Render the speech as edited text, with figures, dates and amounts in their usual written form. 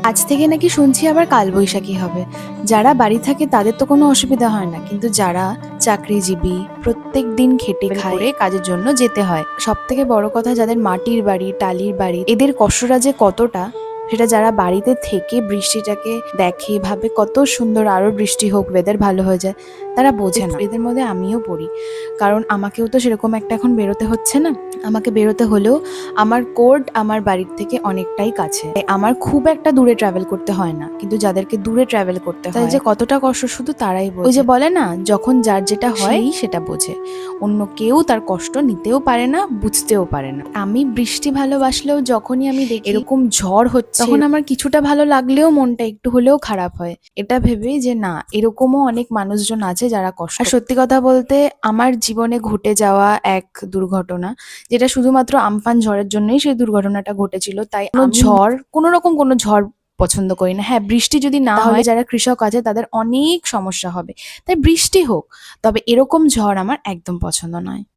আজ থেকে নাকি শুনছি আবার কালবৈশাখী হবে। যারা বাড়ি থাকে তাদের তো কোনো অসুবিধা হয় না, কিন্তু যারা চাকরিজীবী, প্রত্যেক দিন খেটে খায় কাজের জন্য যেতে হয়, সব থেকে বড় কথা যাদের মাটির বাড়ি, টালির বাড়ি, এদের কষ্টটা যে কতটা, সেটা যারা বাড়িতে থেকে বৃষ্টিটাকে দেখে, ভাবে কত সুন্দর আরো বৃষ্টি হোক, ওয়েদার ভালো হয়ে যায়, তারা বোঝে না। এদের মধ্যে আমিও পড়ি, কারণ আমাকেও তো সেরকম একটা এখন বেরোতে হচ্ছে না। আমাকে বেরোতে হলেও আমার কোর্ট আমার বাড়ির থেকে অনেকটাই কাছে, তাই আমার খুব একটা দূরে ট্রাভেল করতে হয় না। কিন্তু যাদেরকে দূরে ট্রাভেল করতে হয়, তাই যে কতটা কষ্ট শুধু তারাই বোঝে। ওই যে বলে না, যখন যার যেটা হয় সেটা বোঝে, অন্য কেউ তার কষ্ট নিতেও পারে না, বুঝতেও পারে না। আমি বৃষ্টি ভালোবাসলেও যখনই আমি দেখি এরকম ঝড় হচ্ছে, তখন আমার কিছুটা ভালো লাগলেও মনটা একটু হলেও খারাপ হয়, এটা ভেবে যে না, এরকমও অনেক মানুষজন আছে যারা কষ্ট। আর সত্যি কথা বলতে, আমার জীবনে ঘটে যাওয়া এক দুর্ঘটনা, যেটা শুধুমাত্র আমফান ঝড়ের জন্যই সেই দুর্ঘটনাটা ঘটেছিল, তাই কোনো ঝড় পছন্দ করি না। হ্যাঁ, বৃষ্টি যদি না হয়, যারা কৃষক আছে তাদের অনেক সমস্যা হবে, তাই বৃষ্টি হোক, তবে এরকম ঝড় আমার একদম পছন্দ নয়।